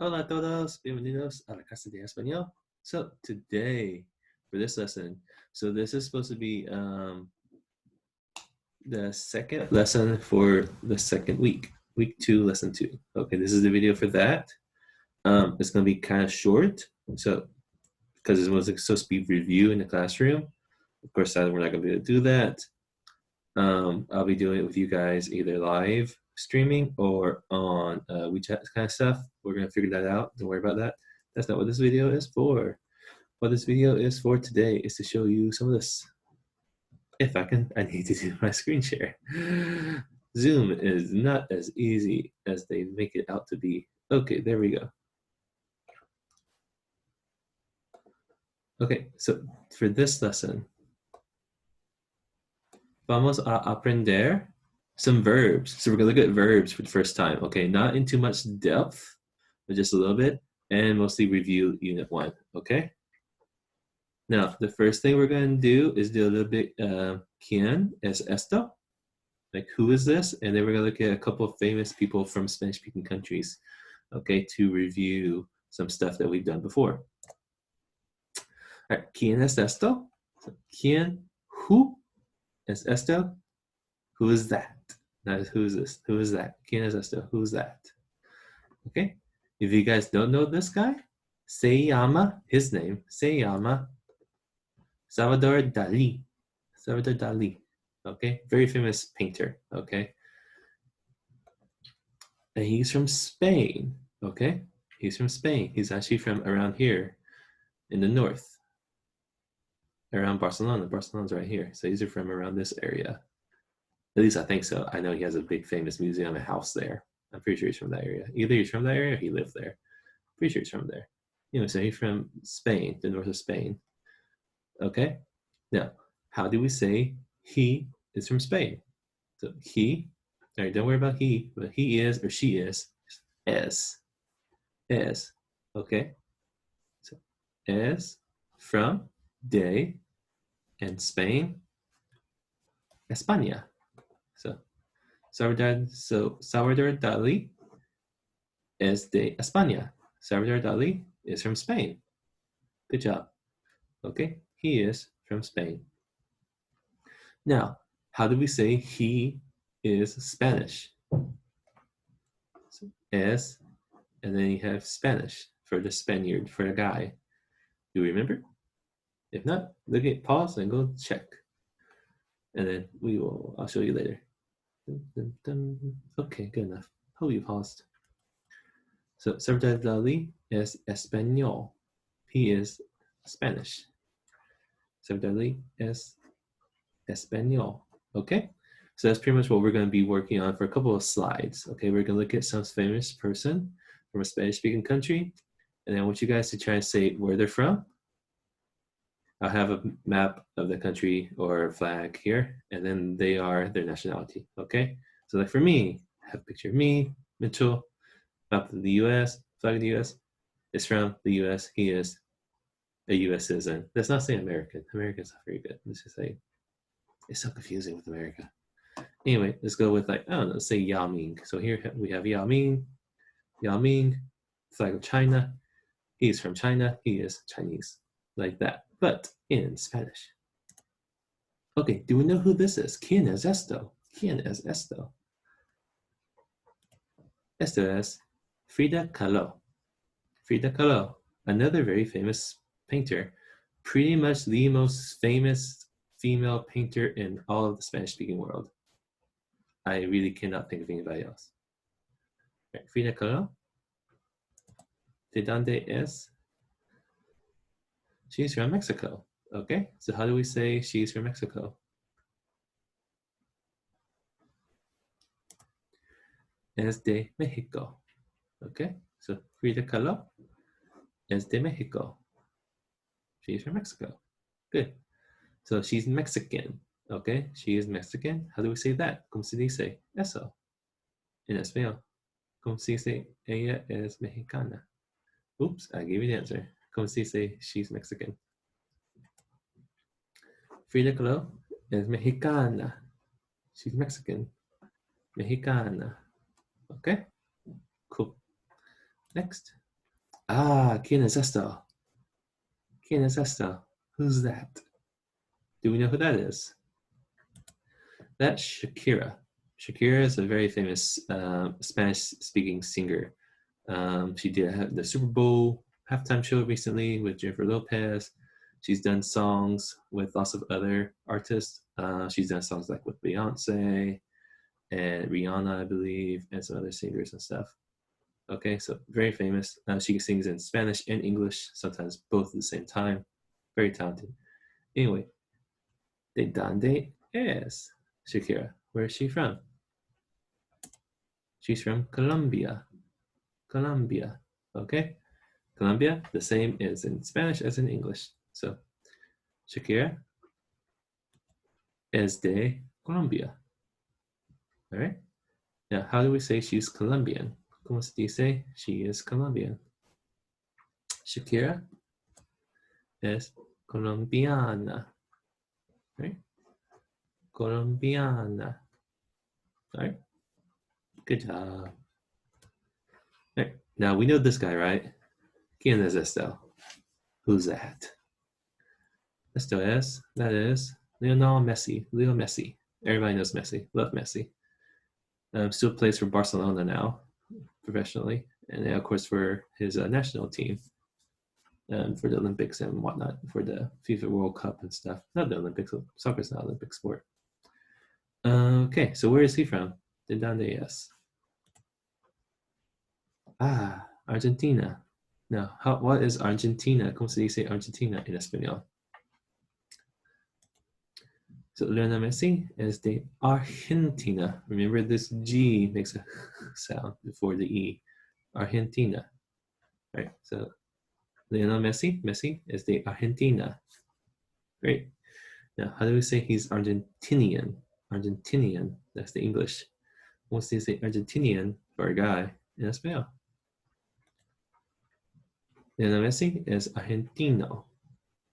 Hola a todos, bienvenidos a la Casa de Español. So today, for this lesson, so this is supposed to be the second lesson for the second week, week 2, lesson 2. Okay, this is the video for that. It's going to be kind of short, so because it was supposed to be review in the classroom. Of course, we're not going to be able to do that. I'll be doing it with you guys either live streaming or on WeChat kind of stuff. We're going to figure that out. Don't worry about that. That's not what this video is for. What this video is for today is to show you some of this. If I need to do my screen share. Zoom is not as easy as they make it out to be. Okay, there we go. Okay, so for this lesson, vamos a aprender some verbs. So we're gonna look at verbs for the first time. Okay, not in too much depth, but just a little bit, and mostly review unit 1. Okay. Now the first thing we're gonna do is do a little bit. ¿Quién es esto? Like, who is this? And then we're gonna look at a couple of famous people from Spanish-speaking countries. Okay, to review some stuff that we've done before. All right, ¿quién es esto? So, ¿quién? Who es esto? Who is that? Not who is this? Who is that? ¿Quién es esto? Who's that? Okay. If you guys don't know this guy, se llama, his name, se llama Salvador Dalí. Salvador Dalí. Okay. Very famous painter. Okay. And he's from Spain. Okay. He's from Spain. He's actually from around here in the north. Around Barcelona. Barcelona's right here. So he's from around this area. At least I think so. I know he has a big famous museum and house there. I'm pretty sure he's from that area. Either he's from that area or he lived there. Pretty sure he's from there. Anyway, so he's from Spain, the north of Spain. Okay? Now, how do we say he is from Spain? So he, all right, don't worry about he, but he is or she is, es. Okay? So, es, from, de, and Spain, España. So, Salvador Dalí es de España. Salvador Dalí is from Spain. Good job. Okay, he is from Spain. Now, how do we say he is Spanish? So, es, and then you have Spanish for the Spaniard, for the guy. Do you remember? If not, look at pause and go check. And then I'll show you later. Dun, dun, dun. Okay, good enough. Hope you paused. So Salvador Dalí es español. He is Spanish. Salvador Dalí es español. Okay, so that's pretty much what we're going to be working on for a couple of slides. Okay, we're going to look at some famous person from a Spanish-speaking country, and I want you guys to try and say where they're from. I'll have a map of the country or flag here, and then their nationality, okay? So like for me, I have a picture of me, Mitchell, map of the US, flag of the US. It's from the US, he is a US citizen. Let's not say American. American's not very good. Let's just say, it's so confusing with America. Anyway, let's go with like, I don't know, let's say Yao Ming. So here we have Yao Ming, flag of China. He's from China, he is Chinese, like that, but in Spanish. Okay, do we know who this is? ¿Quién es esto? ¿Quién es esto? Esto es Frida Khalo. Frida Khalo, another very famous painter, pretty much the most famous female painter in all of the Spanish-speaking world. I really cannot think of anybody else. Right, Frida Khalo. ¿De dónde es? She's from Mexico. Okay, so how do we say she's from Mexico? Es de Mexico. Okay, so Frida Kahlo es de Mexico. She's from Mexico. Good. So she's Mexican. Okay, she is Mexican. How do we say that? ¿Cómo se dice eso en español? ¿Cómo se dice ella es mexicana? Oops, I gave you the answer. ¿Cómo se dice she's Mexican? Frida Kahlo es mexicana. She's Mexican. Mexicana. Okay, cool. Next, ¿Quién es esto? ¿Quién es esto? Who's that? Do we know who that is? That's Shakira. Shakira is a very famous Spanish-speaking singer. She did the Super Bowl halftime show recently with Jennifer Lopez. She's done songs with lots of other artists. She's done songs like with Beyonce and Rihanna, I believe, and some other singers and stuff. Okay, so very famous. She sings in Spanish and English, sometimes both at the same time. Very talented. Anyway, ¿de dónde es Shakira? Where is she from? She's from Colombia. Colombia. Okay? Colombia, the same is in Spanish as in English. So, Shakira es de Colombia. All right? Now, how do we say she's Colombian? ¿Cómo se dice she is Colombian? Shakira es colombiana. Right? Colombiana. All right? Good job. All right. Now, we know this guy, right? ¿Quién es esto? Who's that? Esto es, that is, Lionel Messi. Leo Messi. Everybody knows Messi. Love Messi. Still plays for Barcelona now, professionally, and of course for his national team, for the Olympics and whatnot, for the FIFA World Cup and stuff. Not the Olympics. Soccer's not an Olympic sport. Okay, so where is he from? De donde es? Argentina. Now, what is Argentina? ¿Cómo se dice Argentina en español? So Lionel Messi is de Argentina. Remember, this G makes a sound before the E. Argentina. Right. So Lionel Messi is de Argentina. Great. Now, how do we say he's Argentinian? Argentinian. That's the English. Once they say Argentinian for a guy in español. Lionel Messi is Argentino.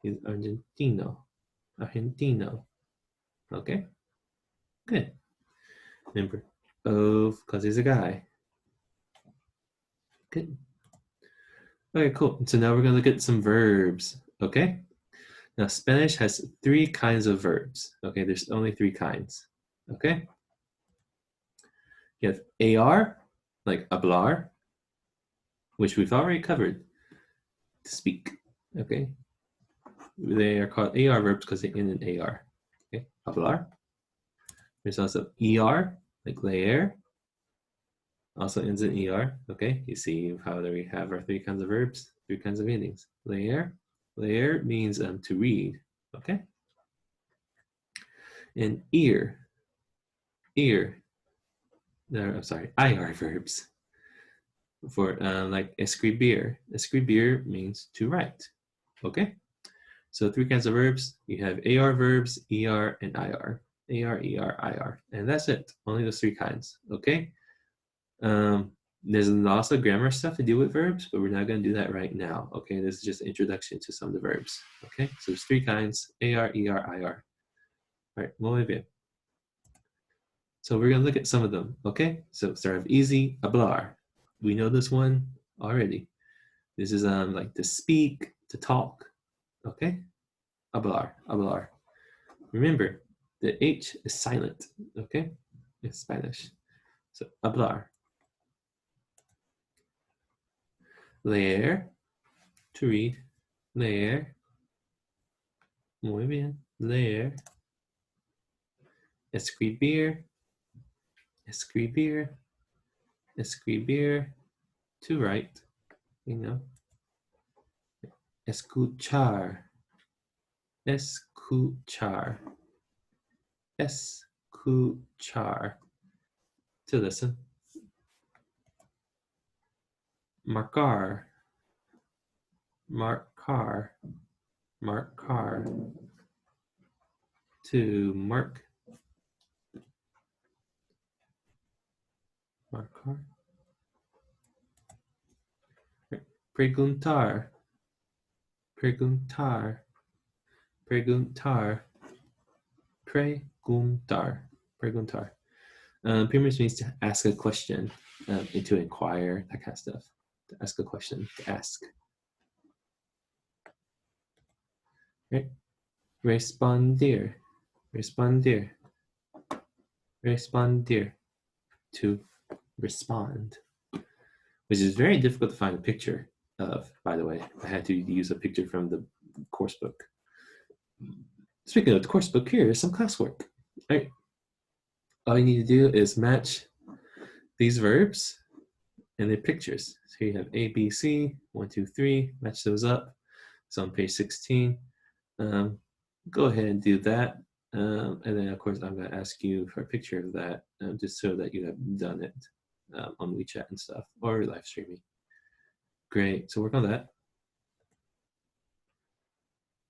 He's Argentino. Argentino. Okay. Good. Remember, because he's a guy. Good. Okay, cool. So now we're going to look at some verbs. Okay. Now, Spanish has 3 kinds of verbs. Okay, there's only 3 kinds. Okay. You have AR, like hablar, which we've already covered, to speak. Okay. They are called AR verbs because they end in AR. Okay, hablar. There's also ER, like leer, also ends in ER. Okay, you see how we have our 3 kinds of verbs, 3 kinds of endings. Leer means to read. Okay. And IR, I'm sorry, IR verbs for like escribir. Escribir means to write. Okay. So 3 kinds of verbs. You have AR verbs, ER, and IR. AR, ER, IR. And that's it. Only those 3 kinds. Okay. There's lots of grammar stuff to do with verbs, but we're not going to do that right now. Okay. This is just an introduction to some of the verbs. Okay. So there's 3 kinds: AR, ER, IR. All right. Muy bien. So we're going to look at some of them. Okay. So start off easy. Hablar. We know this one already. This is like to speak, to talk. Okay. Hablar, hablar. Remember, the H is silent, okay, in Spanish. So, hablar. Leer, to read. Leer. Muy bien. Leer. Escribir. Escribir. Escribir. To write, you know. Escuchar. Escuchar. Escuchar. To listen. Marcar. Marcar. Marcar. To mark. Marcar. Preguntar. Preguntar. Preguntar. Preguntar. Preguntar. Pretty much means to ask a question, and to inquire, that kind of stuff. to ask a question, to ask. Right? Responder, responder, responder, to respond, which is very difficult to find a picture of, by the way. I had to use a picture from the course book. Speaking of the course book, here is some classwork. All right. All you need to do is match these verbs and their pictures. So here you have A, B, C, 1, 2, 3, match those up. It's on page 16. Go ahead and do that. And then, of course, I'm going to ask you for a picture of that, just so that you have done it on WeChat and stuff, or live streaming. Great. So work on that.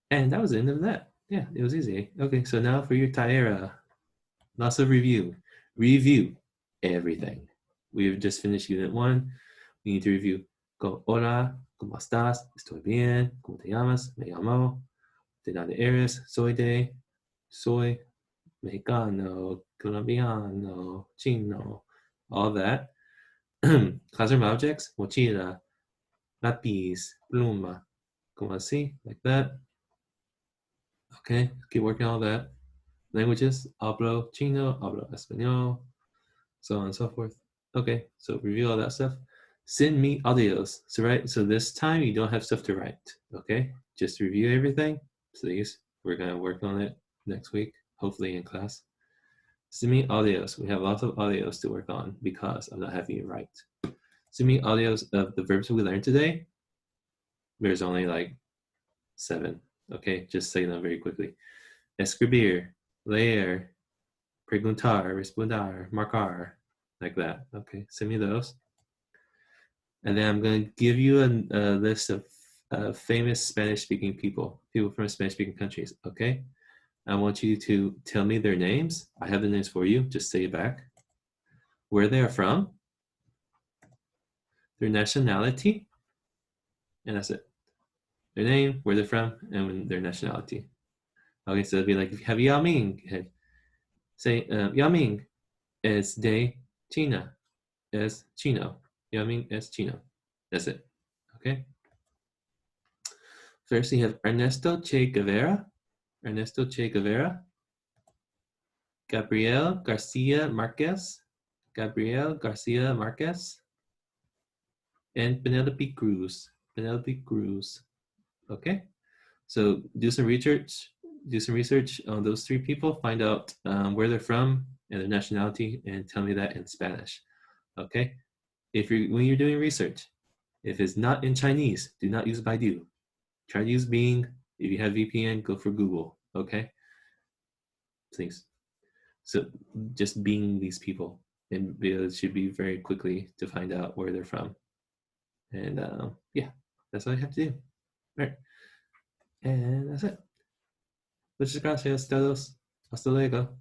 And that was the end of that. Yeah, it was easy. Okay, so now for your tarea. Lots of review. Review everything. We've just finished Unit 1. We need to review. Go, hola, ¿cómo estás? Estoy bien. ¿Cómo te llamas? Me llamo. ¿De dónde eres? Soy mexicano, colombiano, chino, all that. Classroom objects, mochila, lápiz, pluma, como así, like that. Okay, keep working on that. Languages, hablo chino, hablo español, so on and so forth. Okay, so review all that stuff. Send me audios. So this time you don't have stuff to write, okay? Just review everything, please. We're gonna work on it next week, hopefully in class. Send me audios. We have lots of audios to work on because I'm not having you write. Send me audios of the verbs we learned today. There's only like 7, okay? Just say them very quickly. Escribir, leer, preguntar, responder, marcar, like that. Okay, send me those. And then I'm going to give you a list of famous Spanish-speaking people from Spanish-speaking countries, okay? I want you to tell me their names. I have the names for you. Just say it back. Where they are from, their nationality, and that's it. Their name, where they're from, and their nationality. Okay, so it'd be like, have Yao Ming. Say, Yao Ming es de China, es chino. Yao Ming es chino. That's it, okay? First, you have Ernesto Che Guevara, Gabriel Garcia Marquez, and Penelope Cruz. Okay, so do some research on those 3 people. Find out where they're from and their nationality, and tell me that in Spanish. Okay, when you're doing research, if it's not in Chinese, do not use Baidu. Try to use Bing. If you have VPN, go for Google. Okay, please. So just Bing these people, and it should be very quickly to find out where they're from. And yeah, that's all you have to do. All right, and that's it. Muchas gracias todos. Hasta luego.